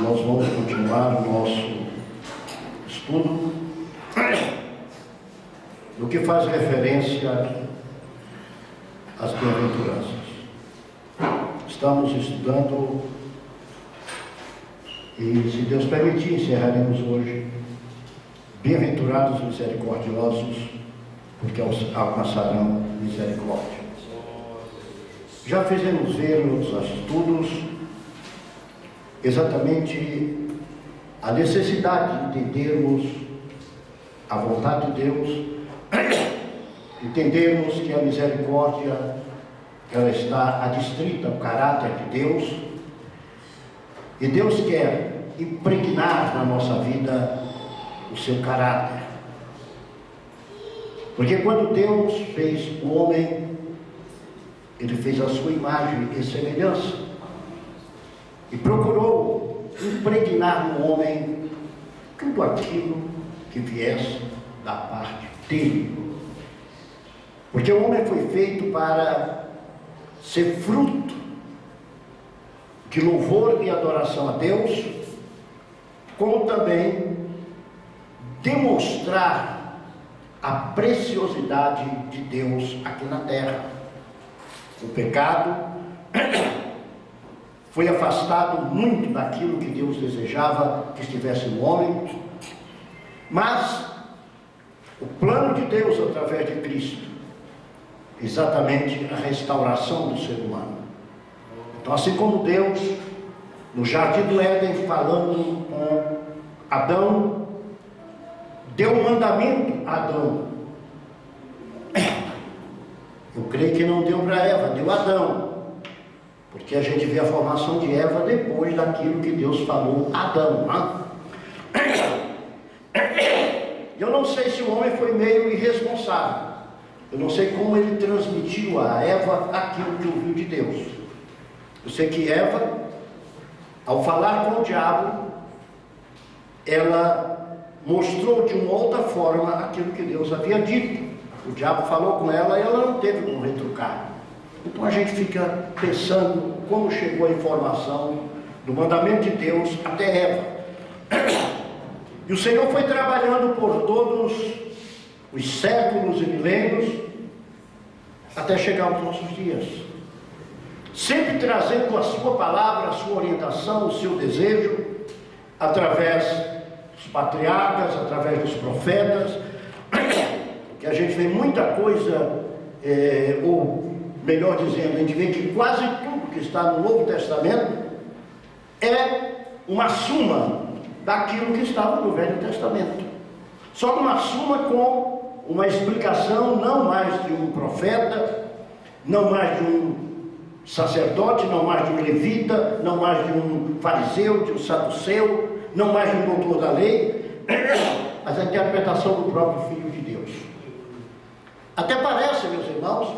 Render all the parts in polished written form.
nós vamos continuar o nosso estudo no que faz referência às bem-aventuranças. Estamos estudando e, se Deus permitir, encerraremos hoje: bem-aventurados misericordiosos, porque alcançarão misericórdia. Já fizemos ver nos estudos exatamente a necessidade de entendermos a vontade de Deus, entendermos que a misericórdia ela está adstrita ao caráter de Deus, e Deus quer impregnar na nossa vida o seu caráter. Porque quando Deus fez o homem, Ele fez a sua imagem e semelhança, e procurou impregnar no homem tudo aquilo que viesse da parte dele. Porque o homem foi feito para ser fruto de louvor e adoração a Deus, como também demonstrar a preciosidade de Deus aqui na terra. O pecado foi afastado muito daquilo que Deus desejava que estivesse no homem, mas o plano de Deus através de Cristo, exatamente a restauração do ser humano. Então, assim como Deus no jardim do Éden, falando com Adão, deu um mandamento a Adão. Eu creio que não deu para Eva, deu a Adão, porque a gente vê a formação de Eva depois daquilo que Deus falou a Adão, Eu não sei se o homem foi meio irresponsável, eu não sei como ele transmitiu a Eva aquilo que ouviu de Deus. Eu sei que Eva, ao falar com o diabo, ela mostrou de uma outra forma aquilo que Deus havia dito. O diabo falou com ela e ela não teve como retrucar. Então a gente fica pensando como chegou a informação do mandamento de Deus até Eva. E o Senhor foi trabalhando por todos os séculos e milênios até chegar aos nossos dias, sempre trazendo a sua palavra, a sua orientação, o seu desejo, através dos patriarcas, através dos profetas, que a gente vê muita coisa, ou melhor dizendo, a gente vê que quase tudo que está no Novo Testamento é uma suma daquilo que estava no Velho Testamento, só uma suma com uma explicação, não mais de um profeta, não mais de um sacerdote, não mais de um levita, não mais de um fariseu, de um saduceu, não mais de um doutor da lei, mas a interpretação do próprio Filho de Deus. Até parece, meus irmãos,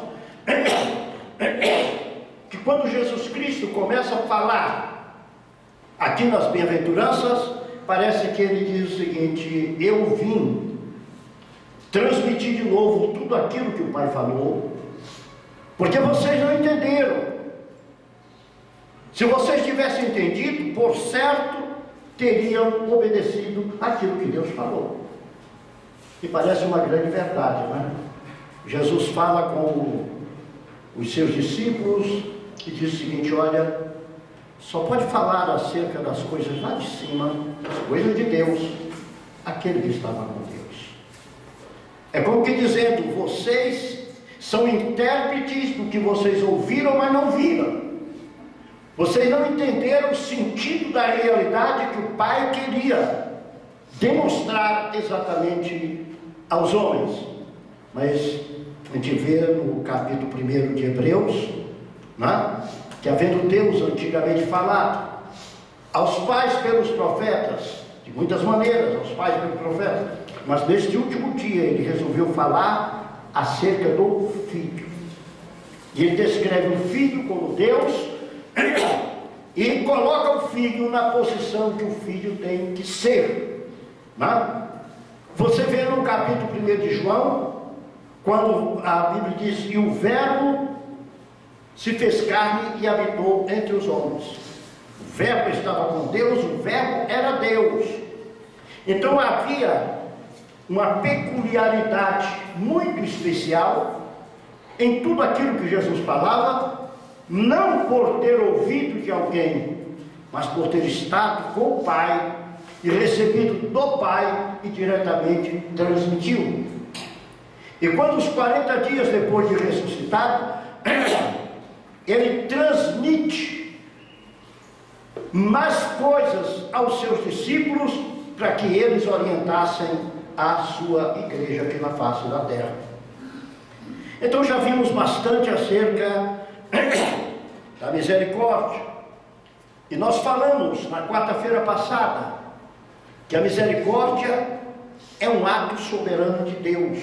que quando Jesus Cristo começa a falar aqui nas bem-aventuranças, parece que ele diz o seguinte: eu vim transmitir de novo tudo aquilo que o Pai falou, porque vocês não entenderam. Se vocês tivessem entendido, por certo, teriam obedecido aquilo que Deus falou. E parece uma grande verdade, não é? Jesus fala com os seus discípulos e diz o seguinte: olha, só pode falar acerca das coisas lá de cima, das coisas de Deus, aquele que estava com Deus. É como que dizendo: vocês são intérpretes do que vocês ouviram, mas não viram. Vocês não entenderam o sentido da realidade que o Pai queria demonstrar exatamente aos homens. Mas a gente vê no capítulo 1 de Hebreus, né, que havendo Deus antigamente falado aos pais pelos profetas, de muitas maneiras, aos pais pelos profetas, mas neste último dia ele resolveu falar acerca do Filho. E ele descreve o Filho como Deus e coloca o Filho na posição que o Filho tem que ser, né? Você vê no capítulo 1 de João, quando a Bíblia diz: e o Verbo se fez carne e habitou entre os homens. O Verbo estava com Deus, o Verbo era Deus. Então havia uma peculiaridade muito especial em tudo aquilo que Jesus falava, não por ter ouvido de alguém, mas por ter estado com o Pai e recebido do Pai e diretamente transmitiu. E quando os 40 dias depois de ressuscitado, ele transmite mais coisas aos seus discípulos para que eles orientassem a sua igreja aqui na face da terra. Então já vimos bastante acerca da misericórdia. E nós falamos na quarta-feira passada que a misericórdia é um ato soberano de Deus.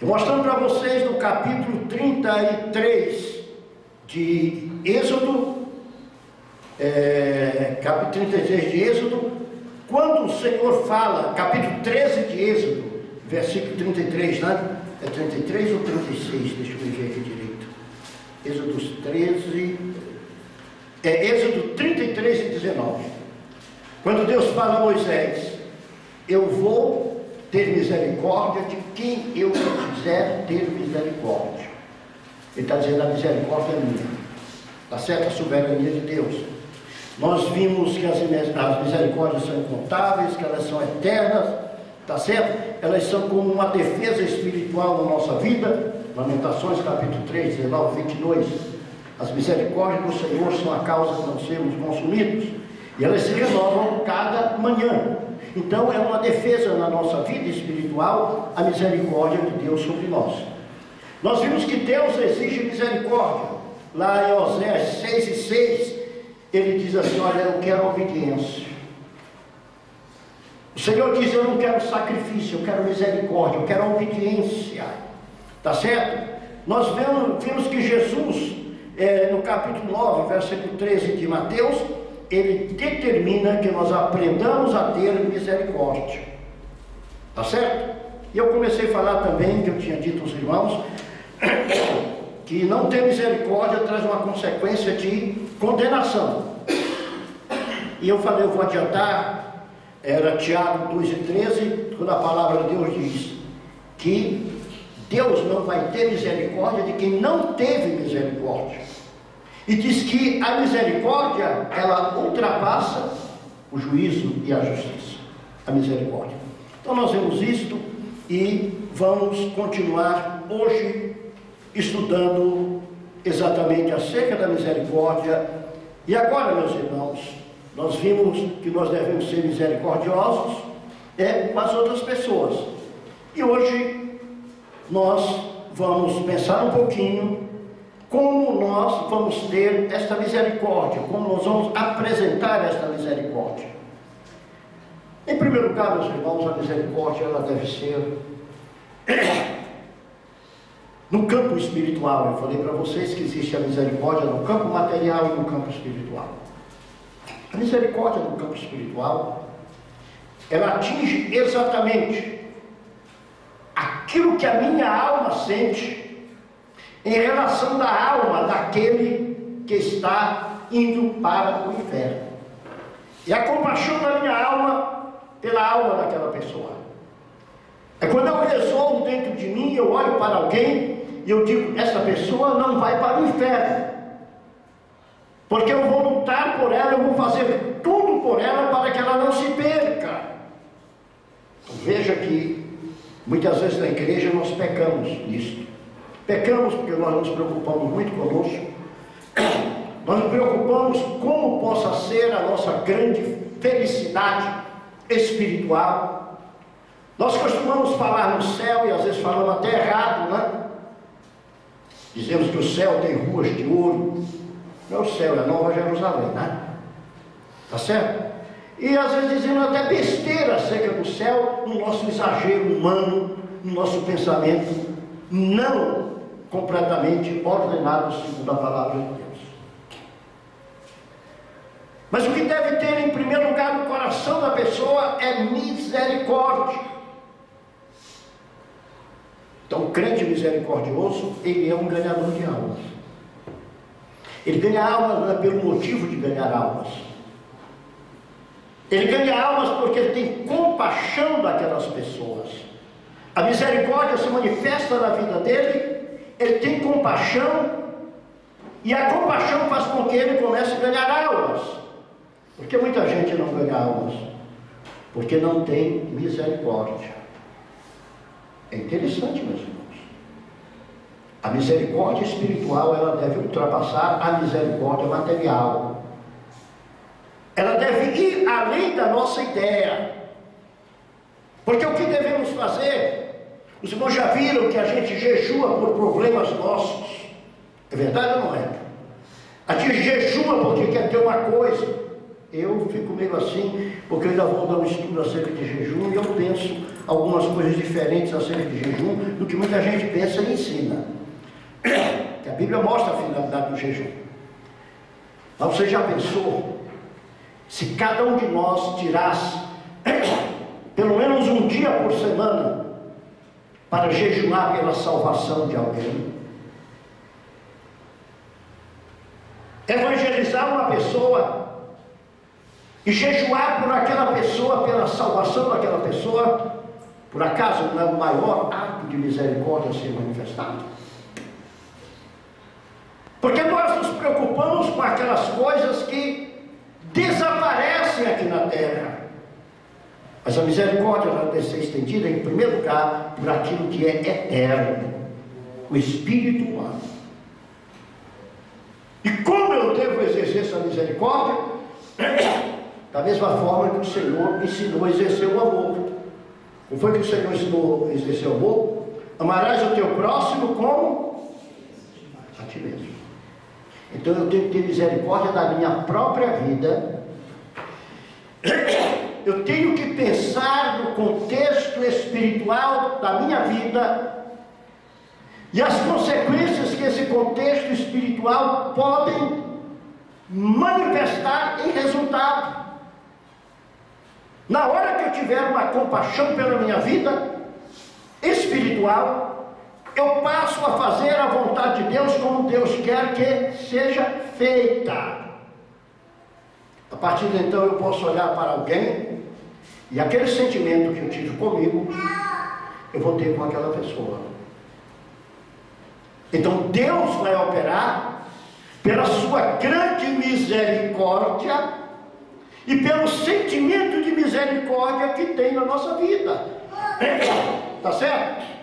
E mostrando para vocês no capítulo 33 de Êxodo, capítulo 33 de Êxodo, quando o Senhor fala, capítulo 13 de Êxodo, versículo 33, né? É 33 ou 36? Deixa eu ver aqui direito. Êxodo 13, Êxodo 33 e 19. Quando Deus fala a Moisés: eu vou ter misericórdia de quem eu quiser ter misericórdia. Ele está dizendo: a misericórdia é minha. Está certo? A soberania de Deus. Nós vimos que as misericórdias são incontáveis, que elas são eternas, está certo? Elas são como uma defesa espiritual na nossa vida. Lamentações capítulo 3, 19, 22. As misericórdias do Senhor são a causa de não sermos consumidos, e elas se renovam cada manhã. Então é uma defesa na nossa vida espiritual, a misericórdia de Deus sobre nós. Nós vimos que Deus exige misericórdia. Lá em Oséias 6 e 6, ele diz assim: olha, eu quero obediência. O Senhor diz: eu não quero sacrifício, eu quero misericórdia, eu quero obediência. Está certo? Nós vimos que Jesus, no capítulo 9, versículo 13 de Mateus, ele determina que nós aprendamos a ter misericórdia. Está certo? E eu comecei a falar também, que eu tinha dito aos irmãos, que não ter misericórdia traz uma consequência de condenação. E eu falei, eu vou adiantar, era Tiago 2 e 13, quando a palavra de Deus diz que Deus não vai ter misericórdia de quem não teve misericórdia. E diz que a misericórdia, ela ultrapassa o juízo e a justiça. A misericórdia. Então nós vemos isto e vamos continuar hoje estudando exatamente acerca da misericórdia. E agora, meus irmãos, nós vimos que nós devemos ser misericordiosos com as outras pessoas. E hoje nós vamos pensar um pouquinho como nós vamos ter esta misericórdia, como nós vamos apresentar esta misericórdia. Em primeiro lugar, meus irmãos, a misericórdia ela deve ser no campo espiritual. Eu falei para vocês que existe a misericórdia no campo material e no campo espiritual. A misericórdia no campo espiritual, ela atinge exatamente aquilo que a minha alma sente em relação da alma daquele que está indo para o inferno. E a compaixão da minha alma pela alma daquela pessoa. É quando eu resolvo dentro de mim, eu olho para alguém e eu digo: essa pessoa não vai para o inferno, porque eu vou lutar por ela, eu vou fazer tudo por ela para que ela não se perca. Então, veja que muitas vezes na igreja nós pecamos nisso. Pecamos porque nós nos preocupamos muito conosco. Nós nos preocupamos como possa ser a nossa grande felicidade espiritual. Nós costumamos falar no céu e às vezes falamos até errado, né? Dizemos que o céu tem ruas de ouro. Não é o céu, é a Nova Jerusalém, né? Tá certo? E às vezes dizemos até besteira acerca do céu, no nosso exagero humano, no nosso pensamento não completamente ordenado segundo a palavra de Deus. Mas o que deve ter em primeiro lugar no coração da pessoa é misericórdia. Então o crente misericordioso, ele é um ganhador de almas. Ele ganha almas não é pelo motivo de ganhar almas. Ele ganha almas porque ele tem compaixão daquelas pessoas. A misericórdia se manifesta na vida dele, ele tem compaixão, e a compaixão faz com que ele comece a ganhar almas. Porque muita gente não ganha almas? Porque não tem misericórdia. É interessante, meus irmãos. A misericórdia espiritual, ela deve ultrapassar a misericórdia material. Ela deve ir além da nossa ideia. Porque o que devemos fazer? Os irmãos já viram que a gente jejua por problemas nossos. É verdade ou não é? A gente jejua porque quer ter uma coisa. Eu fico meio assim, porque eu ainda vou dar um estudo acerca de jejum e eu penso algumas coisas diferentes acerca de jejum do que muita gente pensa e ensina. Que a Bíblia mostra a finalidade do jejum. Mas você já pensou se cada um de nós tirasse pelo menos um dia por semana para jejuar pela salvação de alguém? Evangelizar uma pessoa e jejuar por aquela pessoa, pela salvação daquela pessoa, por acaso não é o maior ato de misericórdia a ser manifestado? Porque nós nos preocupamos com aquelas coisas que desaparecem aqui na terra. Mas a misericórdia deve ser estendida, em primeiro lugar, por aquilo que é eterno, o Espírito humano. E como eu devo exercer essa misericórdia? Da mesma forma que o Senhor ensinou a exercer o amor. Como foi que o Senhor ensinou a exercer o amor? Amarás o teu próximo como a ti mesmo. Então eu tenho que ter misericórdia da minha própria vida. Eu tenho que pensar no contexto espiritual da minha vida e as consequências que esse contexto espiritual podem manifestar em resultado. Na hora que eu tiver uma compaixão pela minha vida espiritual, eu passo a fazer a vontade de Deus como Deus quer que seja feita. A partir de então eu posso olhar para alguém e aquele sentimento que eu tive comigo, eu vou ter com aquela pessoa. Então Deus vai operar pela sua grande misericórdia e pelo sentimento de misericórdia que tem na nossa vida. Tá certo?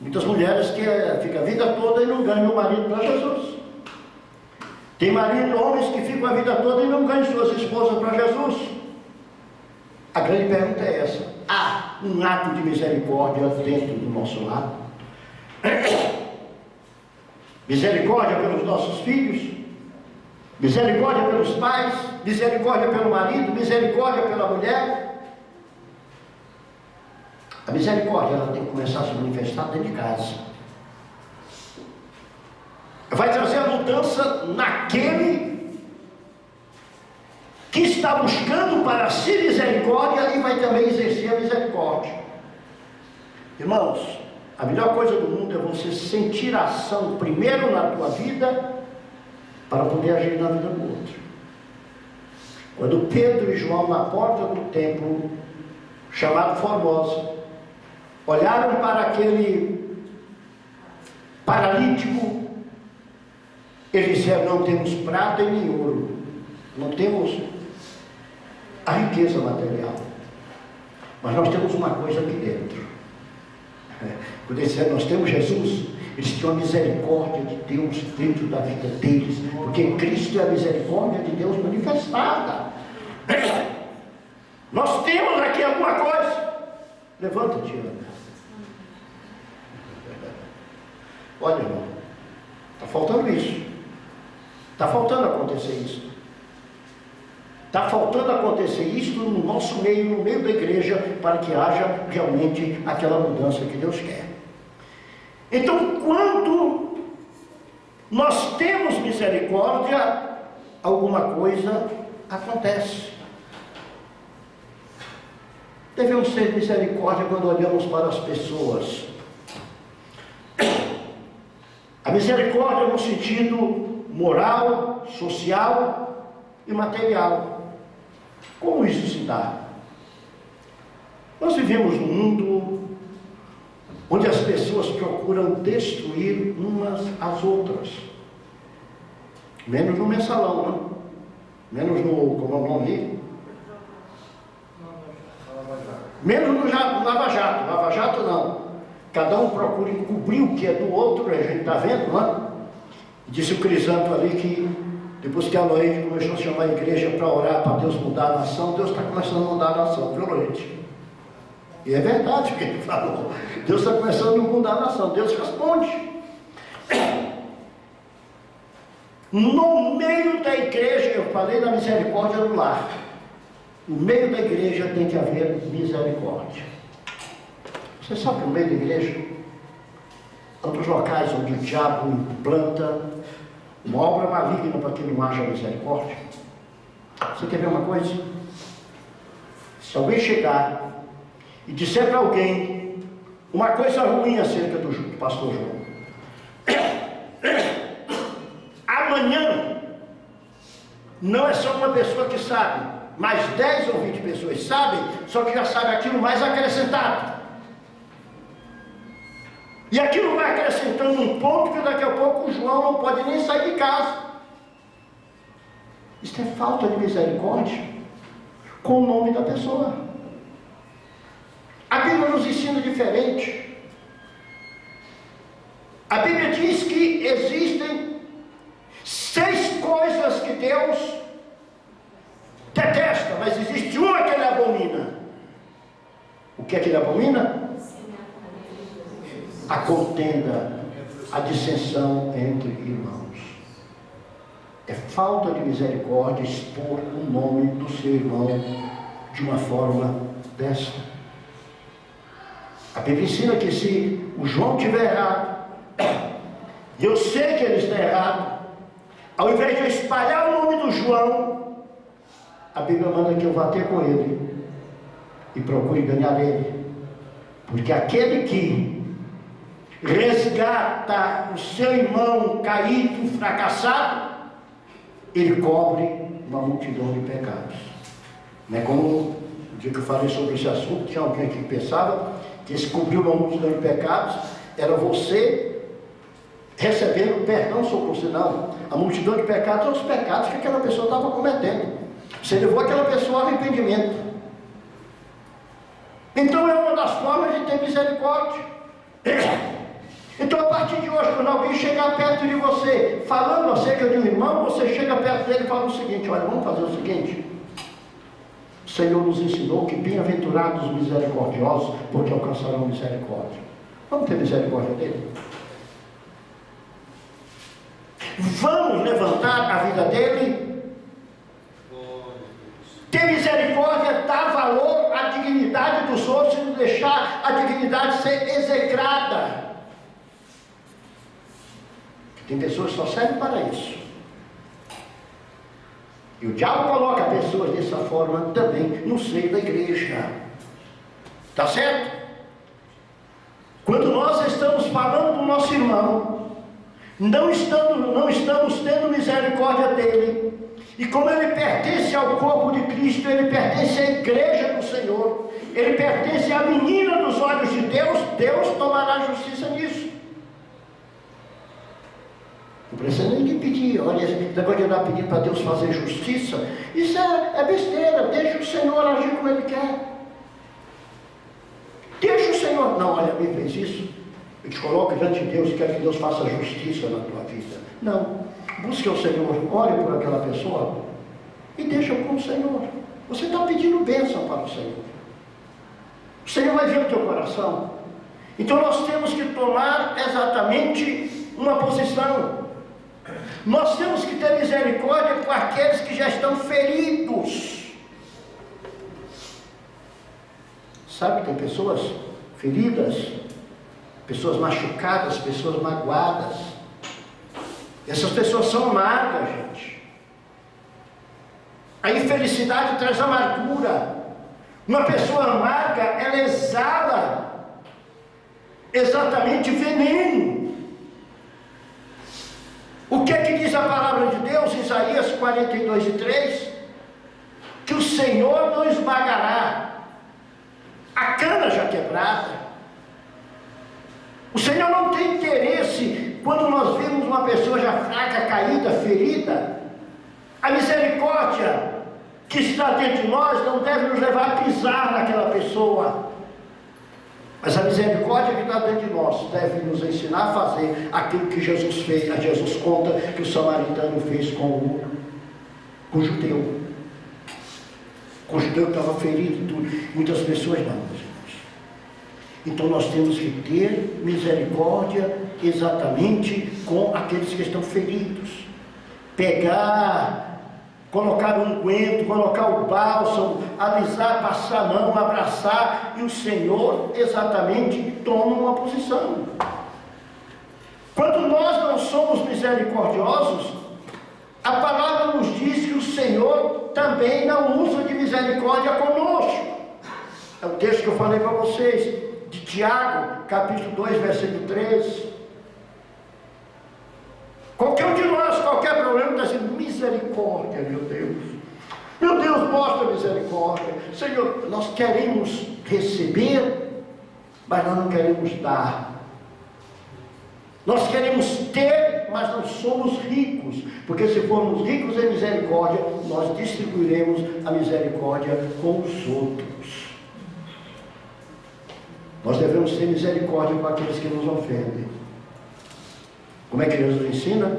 Muitas mulheres que ficam a vida toda e não ganham o marido para Jesus. Tem homens que ficam a vida toda e não ganham suas esposas para Jesus. A grande pergunta é essa: há um ato de misericórdia dentro do nosso lar? Misericórdia pelos nossos filhos, misericórdia pelos pais, misericórdia pelo marido, misericórdia pela mulher. A misericórdia, ela tem que começar a se manifestar dentro de casa. Vai trazer a mudança naquele que está buscando para si misericórdia e vai também exercer a misericórdia. Irmãos, a melhor coisa do mundo é você sentir a ação primeiro na tua vida para poder agir na vida do outro. Quando Pedro e João, na porta do templo chamado Formosa, olharam para aquele paralítico, eles disseram: não temos prata e nem ouro, não temos a riqueza material, mas nós temos uma coisa aqui dentro. Quando eles disseram: nós temos Jesus, eles tinham a misericórdia de Deus dentro da vida deles, porque Cristo é a misericórdia de Deus manifestada. Nós temos aqui alguma coisa. Levanta-te, Ana. Olha, irmão, está faltando isso. Está faltando acontecer isso. Está faltando acontecer isso no nosso meio, no meio da igreja, para que haja realmente aquela mudança que Deus quer. Então, quando nós temos misericórdia, alguma coisa acontece. Devemos ter misericórdia quando olhamos para as pessoas. A misericórdia no sentido moral, social e material. Como isso se dá? Nós vivemos num mundo onde as pessoas procuram destruir umas às outras. Menos no mensalão, não? Menos no, como é o nome? Menos no Lava Jato. Lava Jato não. Cada um procura encobrir o que é do outro, a gente está vendo, não é? Disse o Crisanto ali que depois que a Loide começou a chamar a igreja para orar para Deus mudar a nação, Deus está começando a mudar a nação, viu, Loide? E é verdade o que ele falou. Deus está começando a mudar a nação. Deus responde. No meio da igreja, eu falei da misericórdia do lar. No meio da igreja tem que haver misericórdia. Você sabe que no meio da igreja, um dos locais onde o diabo implanta uma obra maligna para que não haja misericórdia. Você quer ver uma coisa? Se alguém chegar e disser para alguém uma coisa ruim acerca do pastor João, amanhã não é só uma pessoa que sabe, mas 10 ou 20 pessoas sabem, só que já sabe aquilo mais acrescentado. E aquilo vai acrescentando um ponto que daqui a pouco o João não pode nem sair de casa. Isso é falta de misericórdia com o nome da pessoa. A Bíblia nos ensina diferente. A Bíblia diz que existem 6 coisas que Deus detesta, mas existe uma que ele abomina. O que é que ele abomina? A contenda, a dissensão entre irmãos. É falta de misericórdia expor o nome do seu irmão de uma forma desta. A Bíblia ensina que se o João estiver errado, e eu sei que ele está errado, ao invés de eu espalhar o nome do João, a Bíblia manda que eu vá ter com ele e procure ganhar ele. Porque aquele que resgata o seu irmão caído, fracassado, ele cobre uma multidão de pecados. Não é como o dia que eu falei sobre esse assunto, tinha alguém aqui que pensava que esse cobrir uma multidão de pecados era você recebendo perdão sobre você. Não, a multidão de pecados são os pecados que aquela pessoa estava cometendo. Você levou aquela pessoa ao arrependimento. Então é uma das formas de ter misericórdia. Então a partir de hoje, quando alguém chegar perto de você, falando acerca de um irmão, você chega perto dele e fala o seguinte: olha, vamos fazer o seguinte. O Senhor nos ensinou que bem-aventurados os misericordiosos, porque alcançarão misericórdia. Vamos ter misericórdia dele? Vamos levantar a vida dele? Ter misericórdia dá valor à dignidade dos outros e não deixar a dignidade ser execrada. Tem pessoas que só servem para isso. E o diabo coloca pessoas dessa forma também no seio da igreja. Está certo? Quando nós estamos falando do nosso irmão, não estamos tendo misericórdia dele. E como ele pertence ao corpo de Cristo, ele pertence à igreja do Senhor, ele pertence à menina dos olhos de Deus, Deus tomará justiça nisso. Não precisa nem pedir. Olha, esse negócio de andar pedindo para Deus fazer justiça, isso é besteira. Deixa o Senhor agir como Ele quer. Deixa o Senhor. Não, olha, me fez isso, eu te coloco diante de Deus e quero que Deus faça justiça na tua vida. Não, busque o Senhor, ore por aquela pessoa e deixa com o Senhor. Você está pedindo bênção para o Senhor. O Senhor vai ver o teu coração. Então nós temos que tomar exatamente uma posição. Nós temos que ter misericórdia com aqueles que já estão feridos. Sabe, tem pessoas feridas, pessoas machucadas, pessoas magoadas. Essas pessoas são amargas, gente. A infelicidade traz amargura. Uma pessoa amarga, ela exala exatamente veneno. O que é que diz a palavra de Deus, Isaías 42:3? Que o Senhor não esmagará a cana já quebrada. O Senhor não tem interesse quando nós vemos uma pessoa já fraca, caída, ferida. A misericórdia que está dentro de nós não deve nos levar a pisar naquela pessoa, mas a misericórdia que está dentro de nós deve nos ensinar a fazer aquilo que Jesus fez. A Jesus conta que o samaritano fez com o judeu. Com o judeu que estava ferido, tudo. Muitas pessoas não, meus irmãos. Então nós temos que ter misericórdia exatamente com aqueles que estão feridos. Pegar, colocar um unguento, colocar o bálsamo, alisar, passar a mão, abraçar, e o Senhor exatamente toma uma posição. Quando nós não somos misericordiosos, a palavra nos diz que o Senhor também não usa de misericórdia conosco. É o texto que eu falei para vocês, de Tiago, capítulo 2, versículo 13. Qualquer um de nós, qualquer problema, está dizendo misericórdia, meu Deus. Meu Deus, mostra misericórdia. Senhor, nós queremos receber, mas nós não queremos dar. Nós queremos ter, mas não somos ricos. Porque se formos ricos em misericórdia, nós distribuiremos a misericórdia com os outros. Nós devemos ter misericórdia com aqueles que nos ofendem. Como é que Jesus ensina?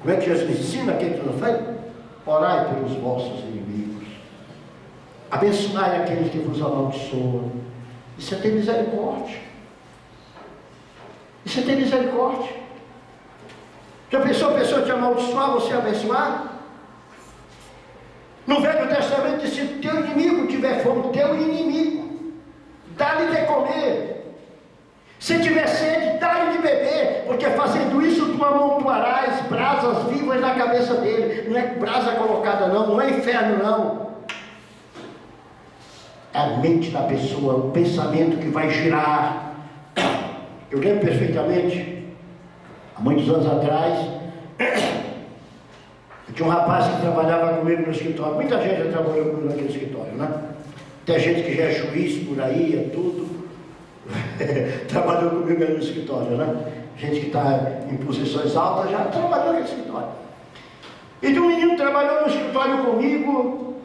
Como é que Jesus ensina aquele que nos ofende? Orai pelos vossos inimigos. Abençoai aqueles que vos amaldiçoam. Isso é ter misericórdia. Isso é ter misericórdia. Já pensou a pessoa te amaldiçoar, você abençoar? No Velho Testamento diz: se teu inimigo tiver fome, teu inimigo, dá-lhe de comer. Se tiver sede, dá-lhe de beber, porque fazendo isso tu amontoarás brasas vivas na cabeça dele. Não é brasa colocada não, não é inferno não. É a mente da pessoa, o pensamento que vai girar. Eu lembro perfeitamente, há muitos anos atrás, eu tinha um rapaz que trabalhava comigo no escritório. Muita gente já trabalhou comigo naquele escritório, né? Tem gente que já é juiz por aí, é tudo. Trabalhou comigo no escritório, né? Gente que está em posições altas já trabalhou no escritório. E de um menino que trabalhou no escritório comigo.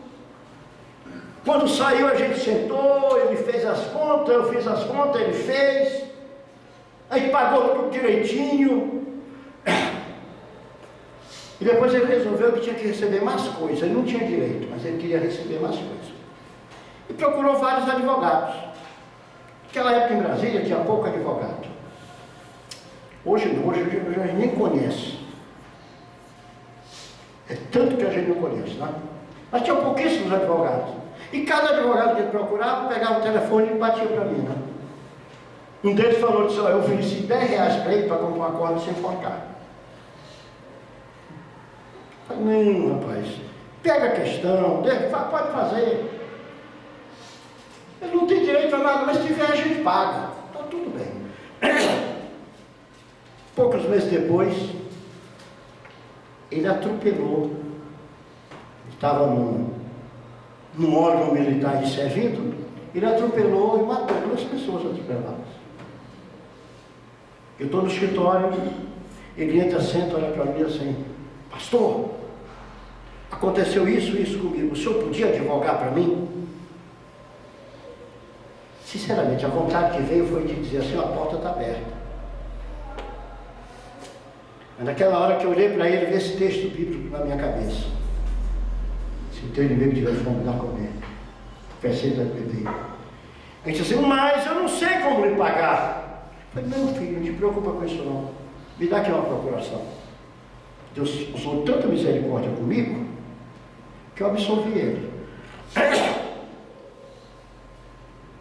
Quando saiu, a gente sentou, ele fez as contas, eu fiz as contas, ele fez. A gente pagou tudo direitinho. E depois ele resolveu que tinha que receber mais coisas. Ele não tinha direito, mas ele queria receber mais coisas. E procurou vários advogados. Naquela época em Brasília tinha pouco advogado. Hoje não, hoje a gente nem conhece. É tanto que a gente não conhece, né? Mas tinha pouquíssimos advogados. E cada advogado que ele procurava, pegava o telefone e batia para mim, né? Um deles falou assim: eu ofereci R$10 para ele para comprar uma corda sem enforcar. Eu falei: não, rapaz, pega a questão, pode fazer. Ele não tem direito a nada, mas se tiver a gente paga. Está tudo bem. Poucos meses depois, ele atropelou. Estava num órgão militar de servindo, ele atropelou e matou 2 pessoas atropeladas. Eu estou no escritório, ele entra, senta, olha para mim assim: pastor, aconteceu isso comigo, o senhor podia advogar para mim? Sinceramente, a vontade que veio foi de dizer assim: a porta está aberta. Mas naquela hora que eu olhei para ele, vi esse texto bíblico na minha cabeça: se o teu inimigo tiver fome, dá comer, oferecer a beber. Ele disse assim: mas eu não sei como lhe pagar. Eu falei: não, filho, não te preocupa com isso não. Me dá aqui uma procuração. Deus usou tanta misericórdia comigo que eu absolvi ele.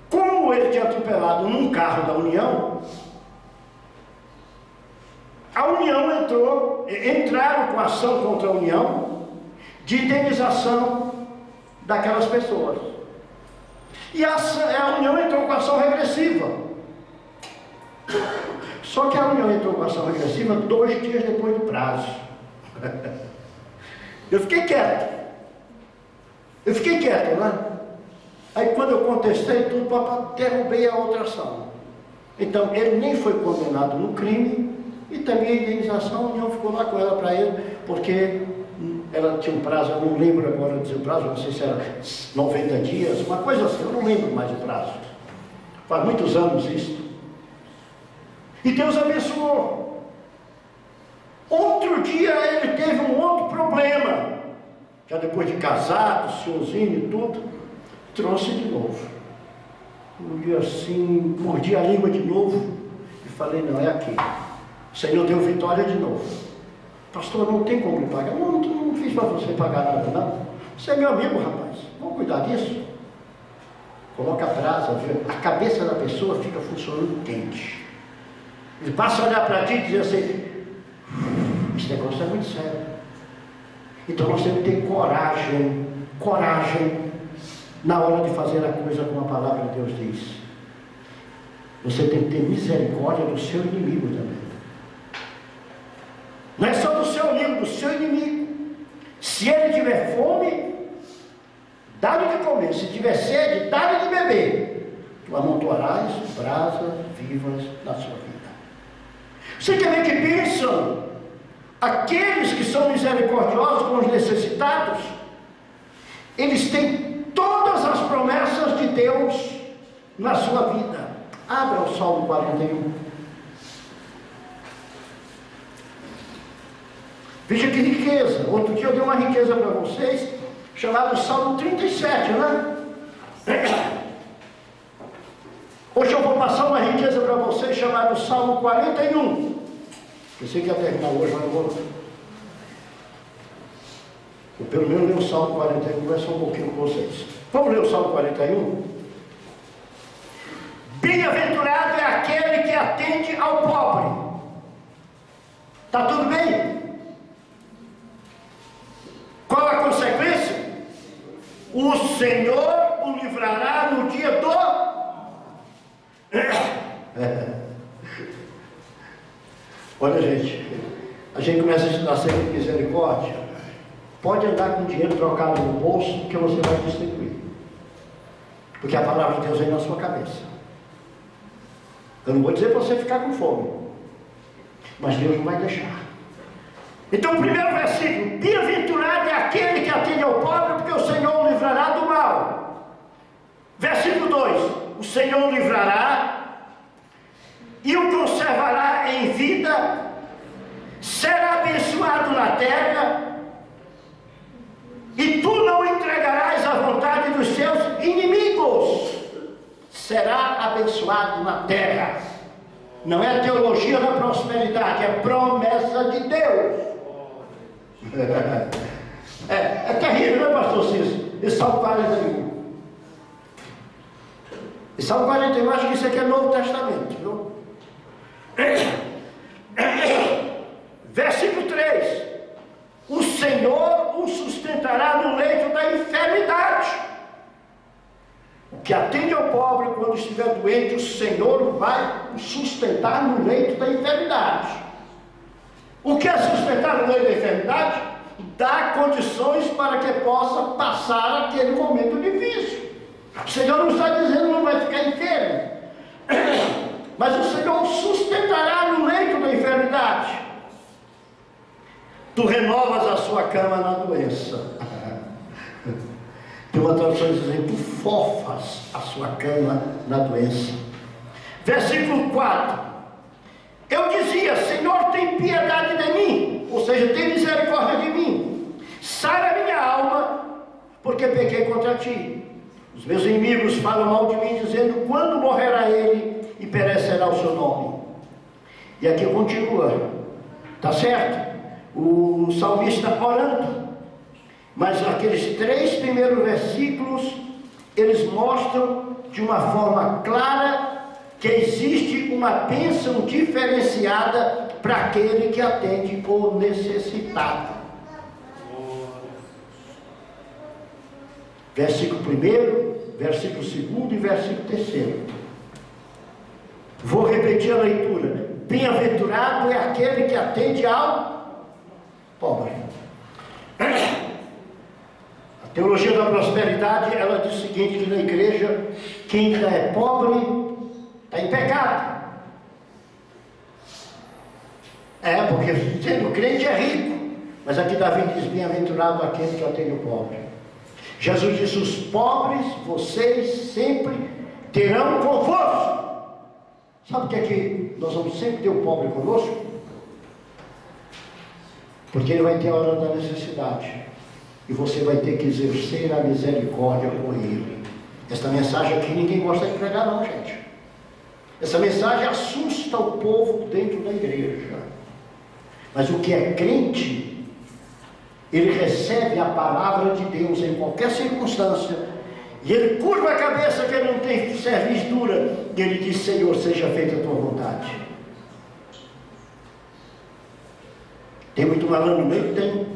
Como ele tinha atropelado num carro da União, a União entraram com ação contra a União de indenização daquelas pessoas. E a União entrou com ação regressiva. Só que a união entrou com ação regressiva 2 dias depois do prazo. Eu fiquei quieto. Né? Aí quando eu contestei tudo, derrubei a outra ação. Então ele nem foi condenado no crime e também a indenização, a União ficou lá com ela para ele, porque ela tinha um prazo, eu não lembro agora dizer o prazo, não sei se era 90 dias, uma coisa assim, eu não lembro mais o prazo. Faz muitos anos isso. E Deus abençoou. Outro dia ele teve um outro problema, já depois de casado, senhorzinho e tudo, trouxe de novo. Um dia assim, mordi a língua de novo e falei, não, é aqui. O Senhor deu vitória de novo. Pastor, não tem como me pagar. Não fiz para você pagar nada, não. Você é meu amigo, rapaz. Vamos cuidar disso. Coloca a brasa, viu? A cabeça da pessoa fica funcionando quente. Ele passa a olhar para ti e dizer assim, esse negócio é muito sério. Então nós temos que ter coragem, na hora de fazer a coisa como a palavra de Deus diz. Você tem que ter misericórdia do seu inimigo também. Não é só do seu amigo, do seu inimigo. Se ele tiver fome, dá-lhe de comer. Se tiver sede, dá-lhe de beber. Tu amontoarás brasas vivas na sua vida. Você quer ver que pensam aqueles que são misericordiosos com os necessitados? Eles têm todas as promessas de Deus na sua vida. Abra o Salmo 41. Veja que riqueza. Outro dia eu dei uma riqueza para vocês, chamado Salmo 37, né? Hoje eu vou passar uma riqueza para vocês, chamado Salmo 41. Pensei que ia terminar hoje, mas não vou. Eu pelo menos ler o Salmo 41, vai só um pouquinho com vocês. Vamos ler o Salmo 41? Bem-aventurado é aquele que atende ao pobre. Está tudo bem? Qual a consequência? O Senhor o livrará no dia do... Olha, gente, a gente começa a estudar sempre de misericórdia. Pode andar com dinheiro trocado no bolso, que você vai distribuir. Porque a palavra de Deus vem na sua cabeça. Eu não vou dizer para você ficar com fome, mas Deus não vai deixar. Então, o primeiro versículo: bem-aventurado é aquele que atende ao pobre, porque o Senhor o livrará do mal. Versículo 2: o Senhor o livrará e o conservará em vida, será abençoado na terra, e tu não entregarás à vontade dos seus inimigos. Será abençoado na terra. Não é teologia da prosperidade, é promessa de Deus. É terrível, né, pastor Cícero? Esse Salmo 41. Esse Salmo 41, acho que isso aqui é Novo Testamento, viu? Versículo 3: o Senhor o sustentará no leito da enfermidade. O que atende ao pobre quando estiver doente, o Senhor vai o sustentar no leito da enfermidade. O que é sustentar no leito da enfermidade? Dá condições para que possa passar aquele momento difícil. O Senhor não está dizendo que não vai ficar enfermo, mas o Senhor o sustentará no leito da enfermidade. Tu renovas a sua cama na doença. Tem uma tradução dizendo: tu fofas a sua cama na doença. Versículo 4: eu dizia, Senhor, tem piedade de mim, ou seja, tem misericórdia de mim, sara a minha alma, porque pequei contra ti. Os meus inimigos falam mal de mim, dizendo: quando morrerá ele e perecerá o seu nome? E aqui continua, tá certo? O salmista orando, mas aqueles 3 primeiros versículos, eles mostram de uma forma clara que existe uma bênção diferenciada para aquele que atende o necessitado. Versículo 1, versículo 2 e versículo 3. Vou repetir a leitura. Bem-aventurado é aquele que atende ao pobre. A teologia da prosperidade, ela diz o seguinte, que na igreja, quem ainda é pobre, está em pecado. Porque sendo crente é rico. Mas aqui Davi diz, bem-aventurado aquele que atende o pobre. Jesus disse, os pobres, vocês sempre terão convosco. Sabe o que é que nós vamos sempre ter o pobre conosco? Porque ele vai ter a hora da necessidade. E você vai ter que exercer a misericórdia com ele. Esta mensagem aqui ninguém gosta de pregar não, gente. Essa mensagem assusta o povo dentro da igreja. Mas o que é crente, ele recebe a palavra de Deus em qualquer circunstância, e ele curva a cabeça que ele não tem cerviz dura, e ele diz, Senhor, seja feita a tua vontade. Tem muito malandro no meio? Tem. O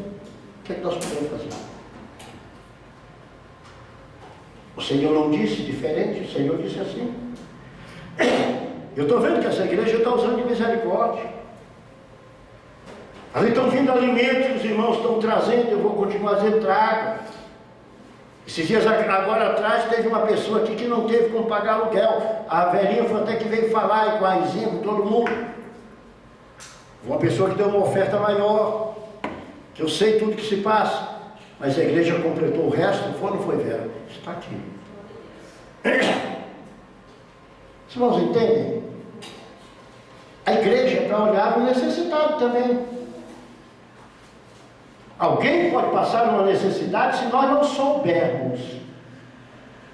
que é que nós podemos fazer? O Senhor não disse diferente, o Senhor disse assim. Eu estou vendo que essa igreja está usando de misericórdia. Ali estão vindo alimentos que os irmãos estão trazendo, eu vou continuar dizendo, traga. Esses dias agora atrás teve uma pessoa aqui que não teve como pagar aluguel. A velhinha foi até que veio falar com a Aizinha, com todo mundo. Uma pessoa que deu uma oferta maior, que eu sei tudo que se passa, mas a igreja completou o resto, foi ou não foi, Vera? Está aqui. Os irmãos entendem? A igreja é para olhar o necessitado também. Alguém pode passar uma necessidade se nós não soubermos.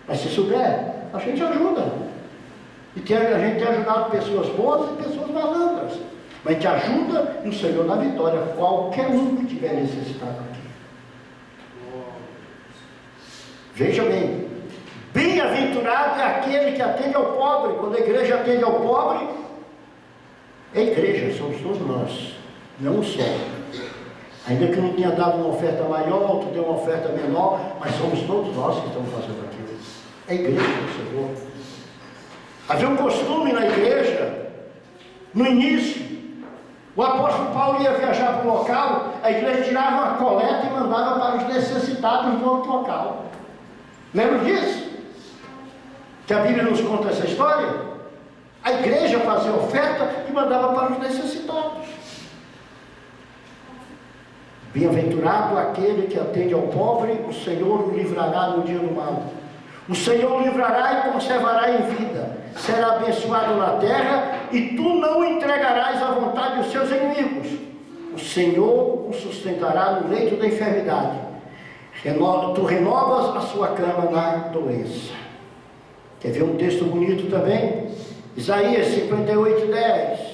Mas se souber, a gente ajuda. E a gente tem ajudado pessoas boas e pessoas malandras. Mas a gente ajuda e o Senhor dá vitória a qualquer um que tiver necessitado aqui. Veja bem, bem-aventurado é aquele que atende ao pobre. Quando a igreja atende ao pobre, é a igreja, somos todos nós, não o só. Ainda que eu não tenha dado uma oferta maior, tu deu uma oferta menor, mas somos todos nós que estamos fazendo aquilo. É a igreja do Senhor. Havia um costume na igreja, no início, o apóstolo Paulo ia viajar para o local, a igreja tirava uma coleta e mandava para os necessitados do outro local. Lembra disso? Que a Bíblia nos conta essa história? A igreja fazia oferta e mandava para os necessitados. Bem-aventurado aquele que atende ao pobre, o Senhor o livrará no dia do mal. O Senhor o livrará e conservará em vida. Será abençoado na terra e tu não o entregarás à vontade dos seus inimigos. O Senhor o sustentará no leito da enfermidade. Tu renovas a sua cama na doença. Quer ver um texto bonito também? Isaías 58:10.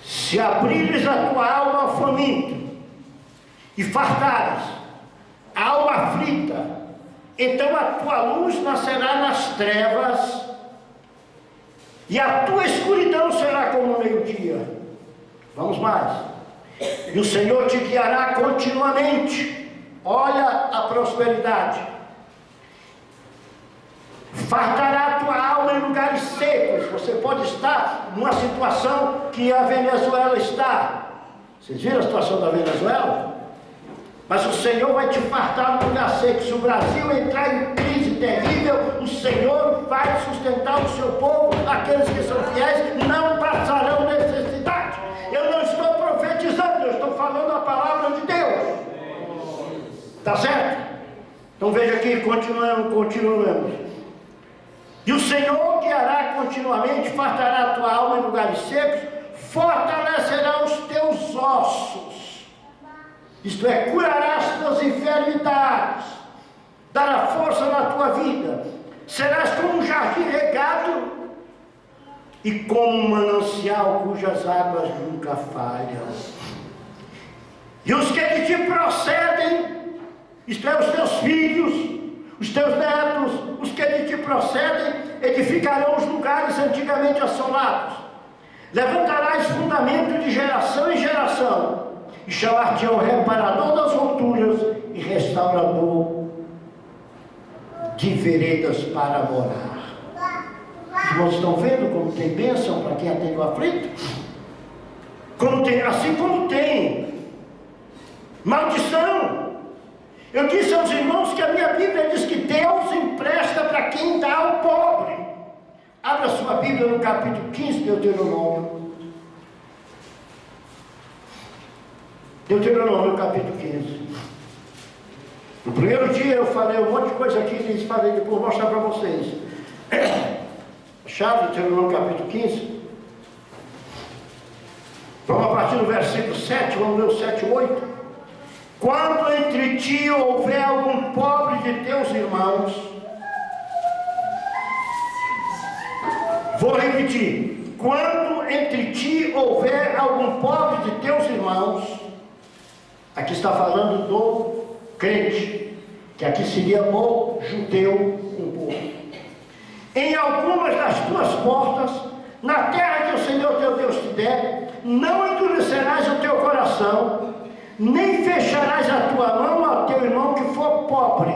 Se abrires a tua alma ao faminto e fartares a alma aflita, então a tua luz nascerá nas trevas e a tua escuridão será como o meio-dia. Vamos mais. E o Senhor te guiará continuamente. Olha a prosperidade. Fartará a tua alma em lugares secos. Você pode estar numa situação que a Venezuela está. Vocês viram a situação da Venezuela? Mas o Senhor vai te fartar no lugar seco. Se o Brasil entrar em crise terrível, o Senhor vai sustentar o seu povo. Aqueles que são fiéis não passarão necessidade. Eu não estou profetizando, eu estou falando a palavra de Deus. Tá certo? Então veja aqui, continuamos. E o Senhor guiará continuamente, fartará a tua alma em lugares secos, fortalecerá os teus ossos, isto é, curará as tuas enfermidades, dará força na tua vida, serás como um jardim regado e como um manancial cujas águas nunca falham. E os que de ti procedem, isto é, os teus filhos, Os teus netos, os que de ti procedem, edificarão os lugares antigamente assolados. Levantarás fundamento de geração em geração, e chamar-te-ão reparador das rupturas e restaurador de veredas para morar. Os irmãos estão vendo como tem bênção para quem atende o aflito? Assim como tem maldição. Eu disse aos irmãos que a minha Bíblia diz que Deus empresta para quem dá ao pobre. Abra sua Bíblia no capítulo 15 de Deuteronômio. Deuteronômio, capítulo 15. No primeiro dia eu falei um monte de coisa aqui, e falei depois vou mostrar para vocês. Chave, Deuteronômio, capítulo 15. Vamos a partir do versículo 7, vamos ler o 7 e 8. Quando entre ti houver algum pobre de teus irmãos, vou repetir, quando entre ti houver algum pobre de teus irmãos, aqui está falando do crente, que aqui seria o judeu, um povo, em algumas das tuas portas, na terra que o Senhor teu Deus te der, não endurecerás o teu coração, nem fecharás a tua mão ao teu irmão que for pobre.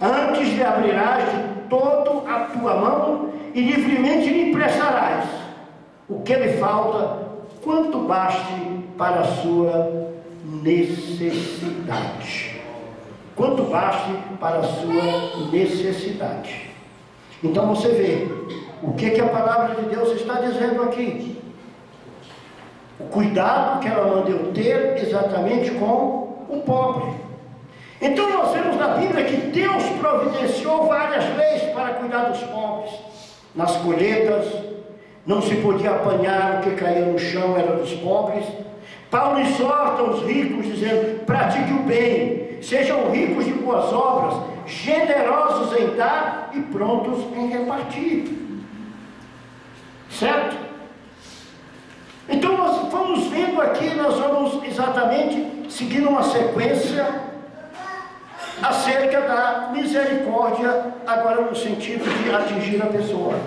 Antes lhe abrirás de todo a tua mão e livremente lhe emprestarás o que lhe falta, quanto baste para a sua necessidade. Quanto baste para a sua necessidade. Então você vê o que a palavra de Deus está dizendo aqui. O cuidado que ela manda eu ter exatamente com o pobre. Então nós vemos na Bíblia que Deus providenciou várias leis para cuidar dos pobres. Nas colheitas, não se podia apanhar o que caía no chão, era dos pobres. Paulo exorta os ricos, dizendo, pratique o bem, sejam ricos de boas obras, generosos em dar e prontos em repartir. Certo? Então nós vamos vendo aqui, nós vamos exatamente seguindo uma sequência acerca da misericórdia, agora no sentido de atingir a pessoa.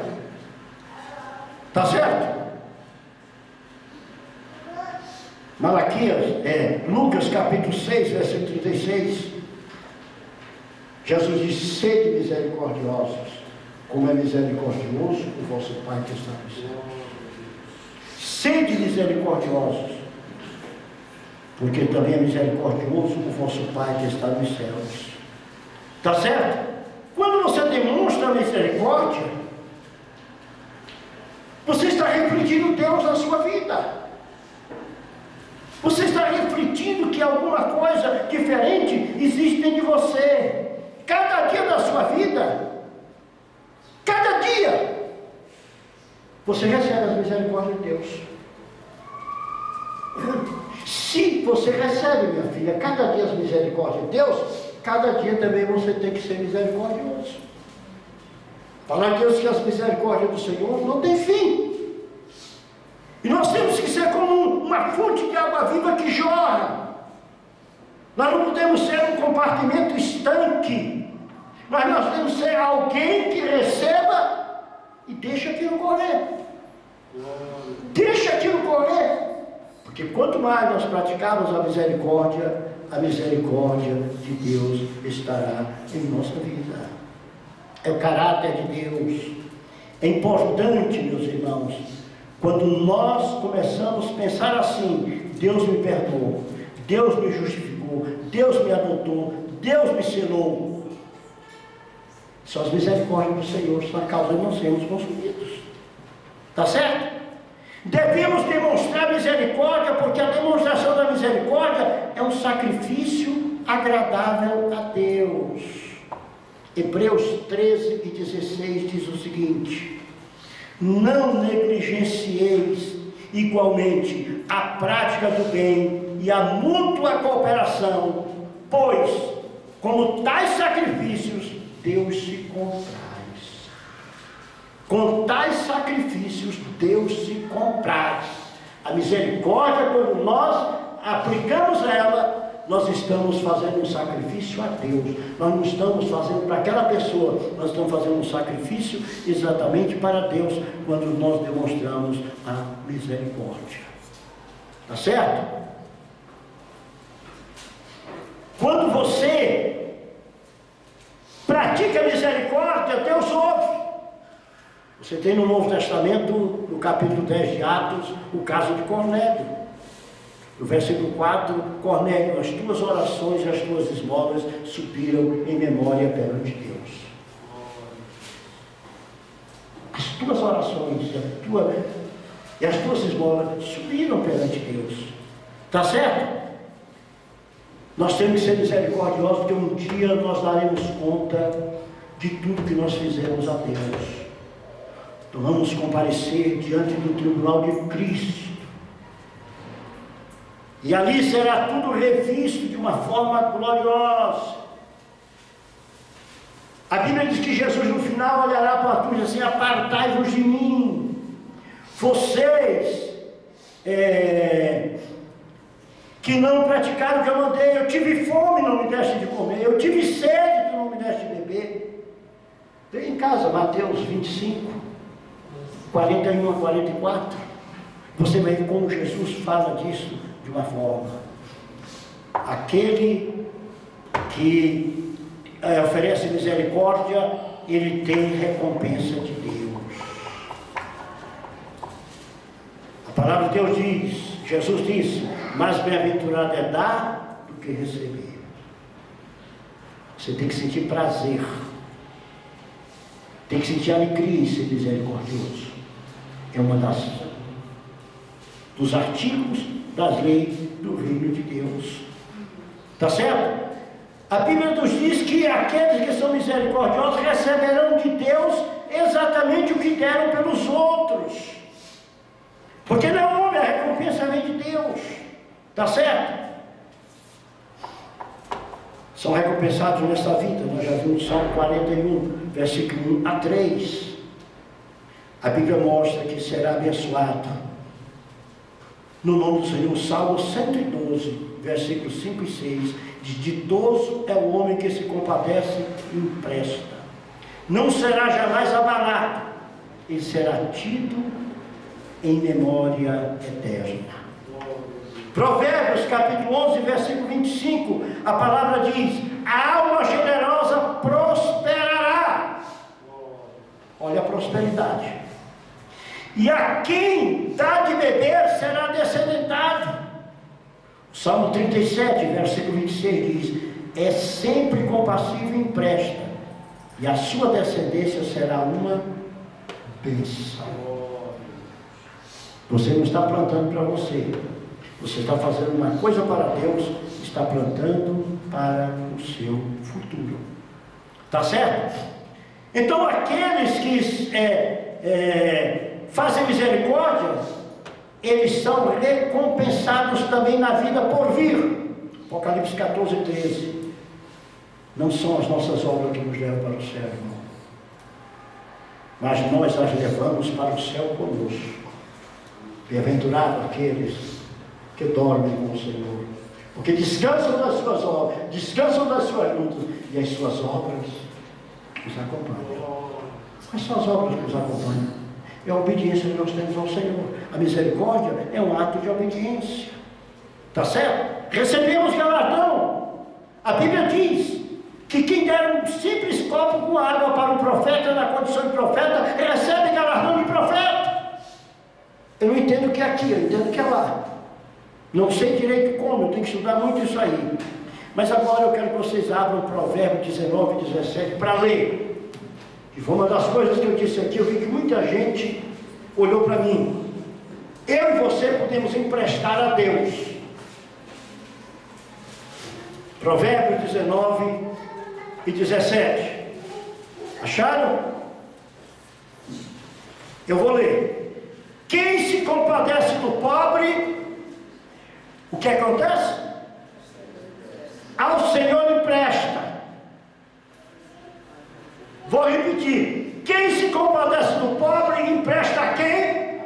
Tá certo? Lucas capítulo 6, versículo 36. Jesus diz, sede misericordiosos, como é misericordioso o vosso Pai que está no céu. Sede misericordiosos, porque também é misericordioso o vosso Pai que está nos céus. Tá certo? Quando você demonstra misericórdia, você está refletindo Deus na sua vida. Você está refletindo que alguma coisa diferente existe dentro de você. Cada dia da sua vida, cada dia, você recebe as misericórdias de Deus. Se você recebe, minha filha, cada dia as misericórdias de Deus, cada dia também você tem que ser misericordioso. Falar a Deus que as misericórdias do Senhor não tem fim. E nós temos que ser como uma fonte de água viva que jorra. Nós não podemos ser um compartimento estanque, mas nós temos que ser alguém que receba e deixa aquilo correr. Deixa aquilo correr. Porque quanto mais nós praticarmos a misericórdia de Deus estará em nossa vida. É o caráter de Deus. É importante, meus irmãos, quando nós começamos a pensar assim, Deus me perdoou, Deus me justificou, Deus me adotou, Deus me selou. São as misericórdias do Senhor, são a causa de nós sermos consumidos. Tá certo? Devemos demonstrar misericórdia, porque a demonstração da misericórdia é um sacrifício agradável a Deus. Hebreus 13 e 16 diz o seguinte: não negligencieis igualmente a prática do bem e a mútua cooperação, pois, como tais sacrifícios, Deus se compraz. Com tais sacrifícios, Deus se compraz. A misericórdia, quando nós aplicamos ela, nós estamos fazendo um sacrifício a Deus. Nós não estamos fazendo para aquela pessoa, nós estamos fazendo um sacrifício exatamente para Deus, quando nós demonstramos a misericórdia. Tá certo? Quando você pratica a misericórdia, Deus ouve. Você tem no Novo Testamento, no capítulo 10 de Atos, o caso de Cornélio. No versículo 4, Cornélio, as tuas orações e as tuas esmolas subiram em memória perante Deus. As tuas orações e as tuas esmolas subiram perante Deus. Está certo? Nós temos que ser misericordiosos, porque um dia nós daremos conta de tudo que nós fizemos a Deus. Então vamos comparecer diante do tribunal de Cristo. E ali será tudo revisto de uma forma gloriosa. A Bíblia diz que Jesus no final olhará para tu e diz assim: apartai-vos de mim, vocês que não praticaram o que eu mandei. Eu tive fome, não me deste de comer. Eu tive sede, tu não me deste de beber. Tem em casa Mateus 25, 41 a 44. Você vai ver como Jesus fala disso de uma forma. Aquele que oferece misericórdia, ele tem recompensa de Deus. A palavra de Deus diz, Jesus disse: mais bem-aventurado é dar do que receber. Você tem que sentir prazer, tem que sentir alegria em ser misericordioso. É uma dos artigos das leis do reino de Deus. Está certo? A Bíblia nos diz que aqueles que são misericordiosos receberão de Deus exatamente o que deram pelos outros. Porque não é homem, a recompensa vem de Deus. Está certo? São recompensados nesta vida. Nós já vimos Salmo 41, versículo 1 a 3. A Bíblia mostra que será abençoado no nome do Senhor. Salmo 112, versículos 5 e 6, diz: ditoso é o homem que se compadece e empresta, não será jamais abalado, ele será tido em memória eterna. Provérbios capítulo 11, versículo 25, a palavra diz: a alma generosa prosperará. Olha a prosperidade. E a quem dá de beber será descendentado. Salmo 37, versículo 26 diz: é sempre compassivo e empresta, e a sua descendência será uma bênção. Você não está plantando para você, você está fazendo uma coisa para Deus, está plantando para o seu futuro. Está certo? Então aqueles que fazem misericórdia, eles são recompensados também na vida por vir. Apocalipse 14, 13. Não são as nossas obras que nos levam para o céu, irmão, mas nós as levamos para o céu conosco. Bem-aventurados aqueles que dormem com o Senhor, porque descansam das suas obras, descansam das suas lutas, e as suas obras nos acompanham. Quais são as obras que nos acompanham? É a obediência que nós temos ao Senhor. A misericórdia é um ato de obediência. Está certo? Recebemos galardão. A Bíblia diz que quem der um simples copo com água para um profeta, na condição de profeta, recebe galardão de profeta. Eu não entendo o que é aqui, eu entendo o que é lá. Não sei direito como, eu tenho que estudar muito isso aí. Mas agora eu quero que vocês abram Provérbios 19 e 17 para ler. E foi uma das coisas que eu disse aqui, eu vi que muita gente olhou para mim. Eu e você podemos emprestar a Deus. Provérbios 19 e 17. Acharam? Eu vou ler. Quem se compadece do pobre, o que acontece? Ao Senhor empresta. Vou repetir. Quem se compadece do pobre, empresta a quem?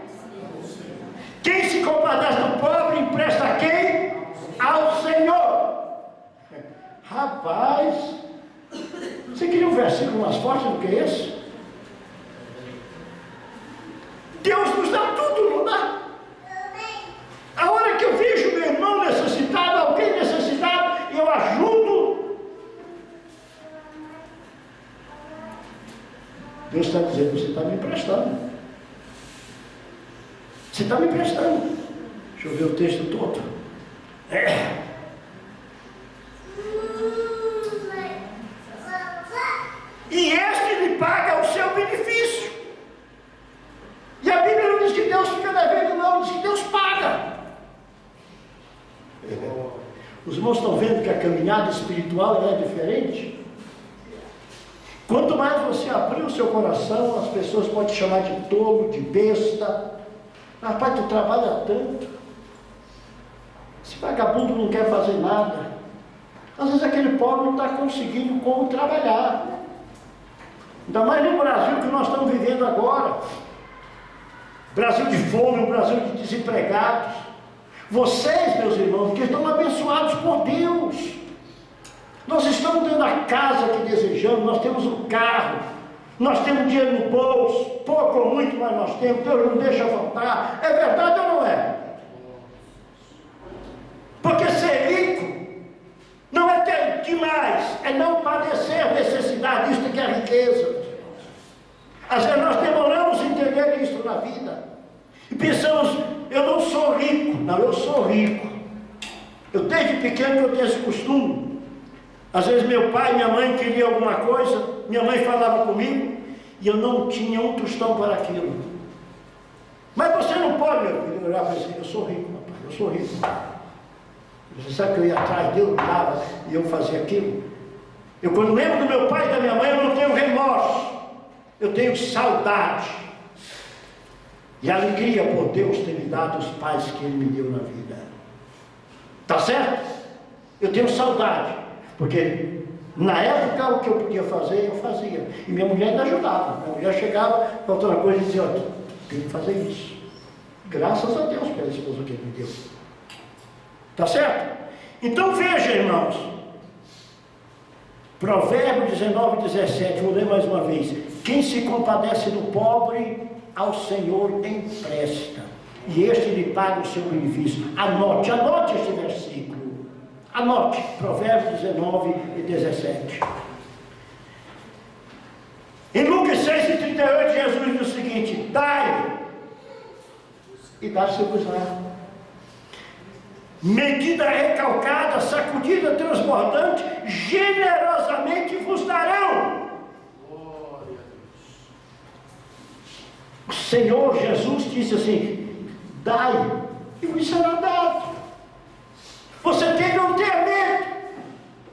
Quem se compadece do pobre, empresta a quem? Ao Senhor. Rapaz, você queria um versículo mais forte do que esse? Deus nos dá tudo, não dá? A hora que eu vejo meu irmão necessitado, alguém necessitado, e eu ajudo, Deus está dizendo, você está me emprestando. Você está me emprestando. Deixa eu ver o texto todo. E este lhe paga o seu benefício. E a Bíblia não diz que Deus fica devendo, não, diz que Deus paga. Os irmãos estão vendo que a caminhada espiritual é diferente? Quanto mais você abrir o seu coração, as pessoas podem te chamar de tolo, de besta. Rapaz, tu trabalha tanto. Esse vagabundo não quer fazer nada. Às vezes aquele pobre não está conseguindo como trabalhar. Ainda mais no Brasil que nós estamos vivendo agora. Brasil de fome, um Brasil de desempregados. Vocês, meus irmãos, que estão abençoados por Deus. Nós estamos tendo a casa que desejamos, nós temos um carro, nós temos dinheiro no bolso, pouco ou muito, mas nós temos, Deus não deixa faltar. É verdade ou não é? Porque ser rico não é ter demais, é não padecer necessidade, isso que é riqueza. Às vezes nós demoramos a entender isso na vida, e pensamos, eu não sou rico. Não, eu sou rico. Eu desde pequeno eu tenho esse costume. Às vezes meu pai e minha mãe queriam alguma coisa, minha mãe falava comigo, e eu não tinha um tostão para aquilo. Mas você não pode, meu filho, olhar para assim, eu sou rico, papai, eu sou rico. Você sabe que eu ia atrás dele, dava, e eu fazia aquilo? Eu quando lembro do meu pai e da minha mãe, eu não tenho remorso, eu tenho saudade. E alegria por Deus ter me dado os pais que Ele me deu na vida. Tá certo? Eu tenho saudade. Porque na época o que eu podia fazer, eu fazia. E minha mulher ainda ajudava. Minha mulher chegava, faltando uma coisa e dizia, olha, tem que fazer isso. Graças a Deus pela esposa que Ele me deu. Tá certo? Então veja, irmãos. Provérbio 19, 17. Vou ler mais uma vez. Quem se compadece do pobre, ao Senhor empresta, e este lhe paga o seu benefício. Anote este versículo. Anote, Provérbios 19 e 17. Em Lucas 6:38, Jesus diz o seguinte: dai, e dá-se-vos-á. Medida recalcada, sacudida, transbordante, generosamente vos darão. O Senhor Jesus disse assim: dai, e vos será dado. Você tem que não ter medo.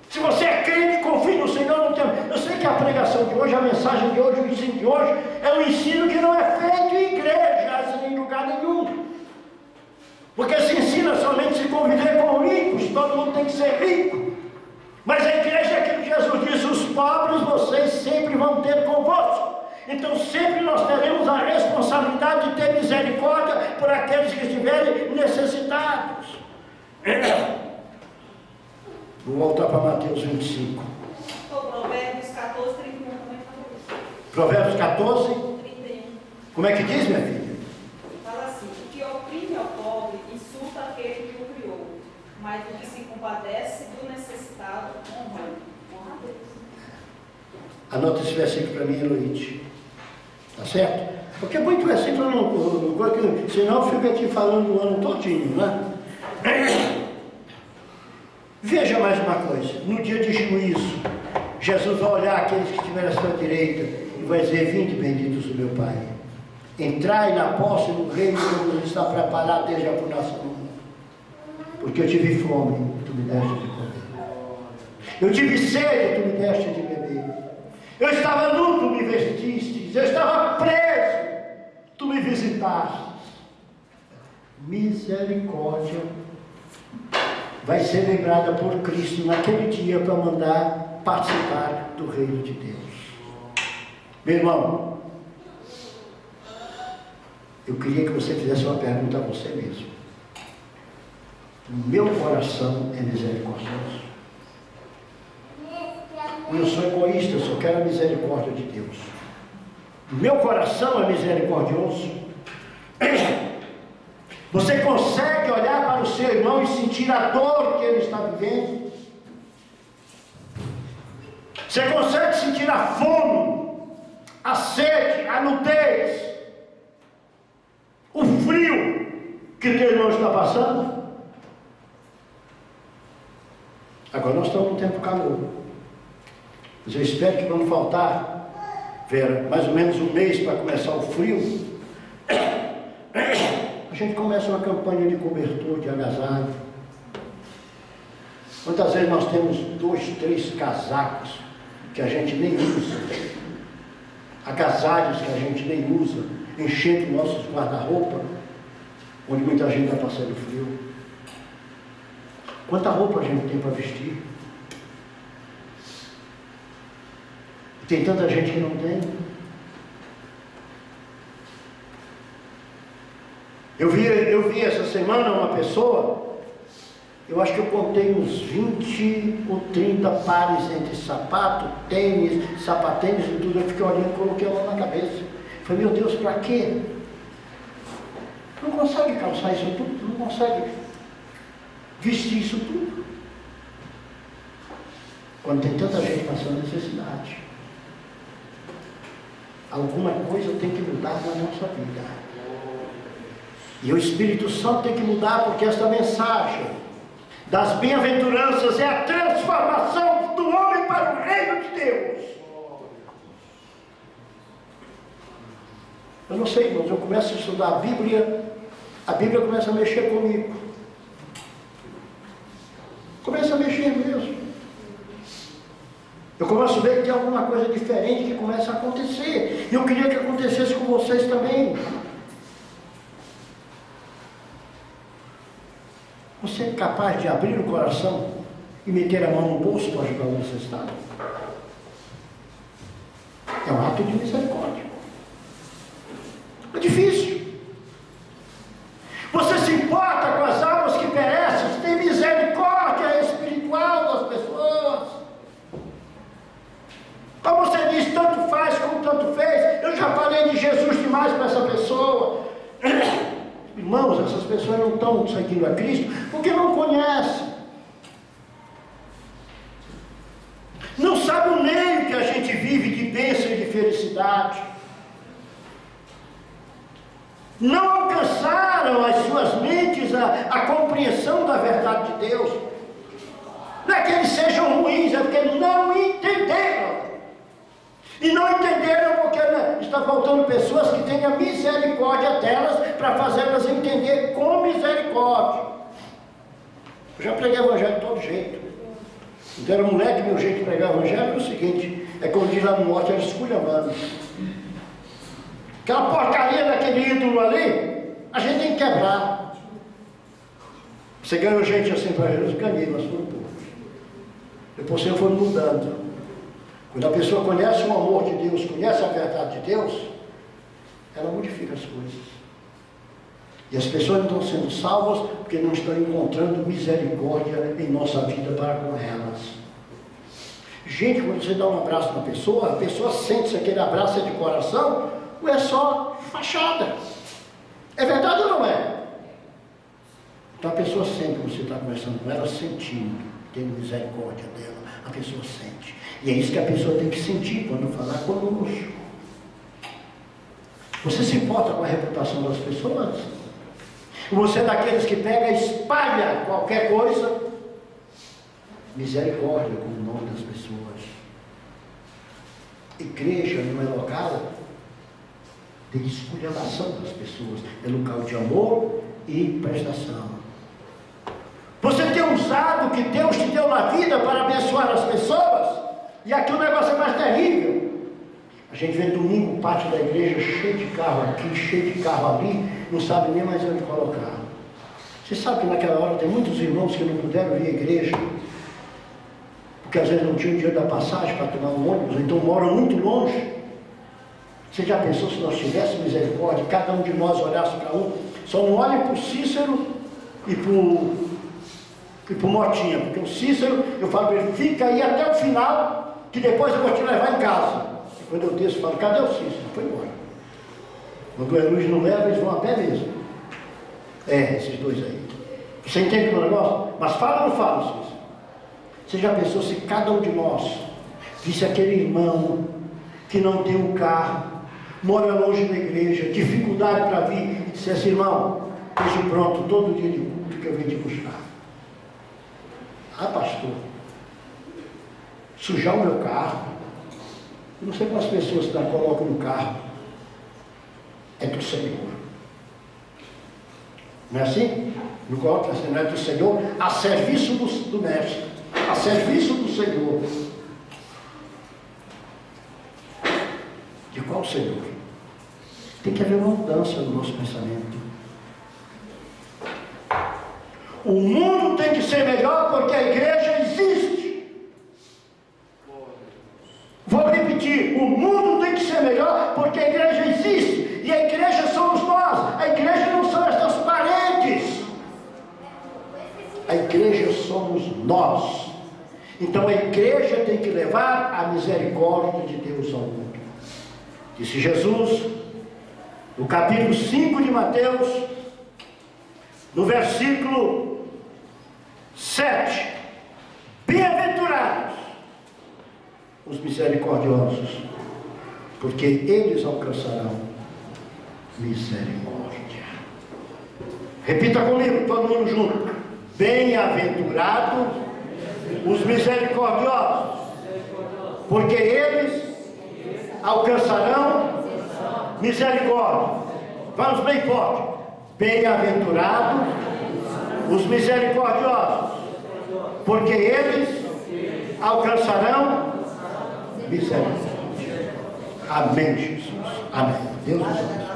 Se você é crente, confie no Senhor, não tem medo. Eu sei que a pregação de hoje, a mensagem de hoje, o ensino de hoje é um ensino que não é feito em igrejas, em lugar nenhum. Porque se ensina somente se conviver com ricos, todo mundo tem que ser rico. Mas a igreja é aquilo que Jesus disse: os pobres vocês sempre vão ter convosco. Então sempre nós teremos a responsabilidade de ter misericórdia por aqueles que estiverem necessitados. Vou voltar para Mateus 25. Provérbios 14, 31 também fala isso. Provérbios 14, 31. como é que diz, minha filha? Fala assim: o que oprime ao pobre insulta aquele que o criou, mas o que se compadece do necessitado honra a Deus. Anota esse versículo para mim, Eloíde. Tá certo? Porque é muito versículo, não, senão eu fico aqui falando o ano todinho, né? Veja mais uma coisa: no dia de juízo, Jesus vai olhar aqueles que estiverem à sua direita e vai dizer: vinde benditos do meu Pai, entrai na posse do reino que nos está preparado desde a fundação do mundo. Porque eu tive fome, tu me deste de comer. Eu tive sede, tu me deste de beber. Eu estava nu, tu me vestistes. Eu estava preso, tu me visitastes. Misericórdia vai ser lembrada por Cristo naquele dia para mandar participar do reino de Deus. Meu irmão, eu queria que você fizesse uma pergunta a você mesmo. O meu coração é misericordioso? Eu sou egoísta, eu só quero a misericórdia de Deus. Meu coração é misericordioso. Você consegue olhar para o seu irmão e sentir a dor que ele está vivendo? Você consegue sentir a fome, a sede, a nudez, o frio que o teu irmão está passando? Agora nós estamos num tempo calor. Mas eu espero que não faltar, Vera, mais ou menos um mês para começar o frio. A gente começa uma campanha de cobertor, de agasalho. Quantas vezes nós temos 2, 3 casacos que a gente nem usa, agasalhos que a gente nem usa, enchendo nossos guarda-roupa, onde muita gente está passando frio. Quanta roupa a gente tem para vestir? Tem tanta gente que não tem. Eu vi essa semana uma pessoa, eu acho que eu contei uns 20 ou 30 pares entre sapato, tênis, sapatênis e tudo. Eu fiquei olhando e coloquei a mão na cabeça. Falei, meu Deus, para quê? Não consegue calçar isso tudo, não consegue vestir isso tudo. Quando tem tanta gente passando necessidade, alguma coisa tem que mudar na nossa vida. E o Espírito Santo tem que mudar, porque esta mensagem das bem-aventuranças é a transformação do homem para o reino de Deus. Eu não sei, irmãos, eu começo a estudar a Bíblia começa a mexer comigo. Começa a mexer mesmo. Eu começo a ver que tem alguma coisa diferente que começa a acontecer. E eu queria que acontecesse com vocês também. Você é capaz de abrir o coração e meter a mão no bolso para ajudar o necessitado? É um ato de misericórdia. É difícil. Você se importa com as almas que perecem? Você tem misericórdia espiritual das pessoas? Como você diz, tanto faz como tanto fez. Eu já falei de Jesus demais para essa pessoa. Irmãos, essas pessoas não estão seguindo a Cristo porque não conhecem. Não sabem o meio que a gente vive de bênção e de felicidade. Não alcançaram as suas mentes a compreensão da verdade de Deus. Não é que eles sejam ruins, é porque eles não entenderam. E não entenderam porque está faltando pessoas que tenham misericórdia delas para fazê-las entender com misericórdia. Eu já preguei evangelho de todo jeito. Então era moleque, meu jeito de pregar evangelho era o seguinte, é como diz lá no norte, era esculhambando. Aquela porcaria daquele ídolo ali, a gente tem que quebrar. Você ganhou gente assim para Jesus? Ganhei, mas foram poucos. Depois você foi mudando. Quando a pessoa conhece o amor de Deus, conhece a verdade de Deus, ela modifica as coisas. E as pessoas não estão sendo salvas porque não estão encontrando misericórdia em nossa vida para com elas. Gente, quando você dá um abraço na pessoa, a pessoa sente se aquele abraço é de coração ou é só fachada. É verdade ou não é? Então a pessoa sente, quando você está conversando com ela, sentindo, tendo misericórdia dela, a pessoa sente. E é isso que a pessoa tem que sentir quando falar conosco. Você se importa com a reputação das pessoas? Você é daqueles que pega e espalha qualquer coisa? Misericórdia com o nome das pessoas. Igreja não é local de esculhambação das pessoas, é local de amor e prestação. Você tem usado o que Deus te deu na vida para abençoar as pessoas? E aqui o negócio é mais terrível. A gente vê domingo o pátio da igreja cheio de carro aqui, cheio de carro ali, não sabe nem mais onde colocar. Você sabe que naquela hora tem muitos irmãos que não puderam vir à igreja, porque às vezes não tinham dinheiro da passagem para tomar um ônibus, então moram muito longe. Você já pensou se nós tivéssemos misericórdia, cada um de nós olhasse para um, só não olhe para o Cícero e para o Motinha, porque o Cícero, eu falo para ele, fica aí até o final, que que depois eu vou te levar em casa. E quando eu desço, eu falo, cadê o Cícero? Foi embora. Quando o Heloísio não leva, eles vão a pé mesmo. Esses dois aí. Você entende o meu negócio? Mas fala ou não fala, Cícero? Você já pensou se cada um de nós visse aquele irmão que não tem um carro, mora longe da igreja, dificuldade para vir, e dissesse, irmão, esteja pronto todo dia de culto que eu venho te buscar. Ah, pastor, sujar o meu carro, eu não sei quantas pessoas que colocam no carro, é do Senhor. Não é assim? Não coloca assim, não é do Senhor, a serviço do mestre, a serviço do Senhor. De qual Senhor? Tem que haver uma mudança no nosso pensamento. O mundo tem que ser melhor porque a igreja existe. Vou repetir, o mundo tem que ser melhor porque a igreja existe. E a igreja somos nós. A igreja não são essas paredes. A igreja somos nós. Então a igreja tem que levar a misericórdia de Deus ao mundo. Disse Jesus, no capítulo 5 de Mateus, no versículo 7, bem-aventurados os misericordiosos, porque eles alcançarão misericórdia. Repita comigo, todo mundo junto. Bem-aventurados os misericordiosos, porque eles alcançarão misericórdia. Vamos bem forte. Bem-aventurados os misericordiosos, porque eles alcançarão misericórdia. Amém, Jesus. Amém. Deus nos abençoe.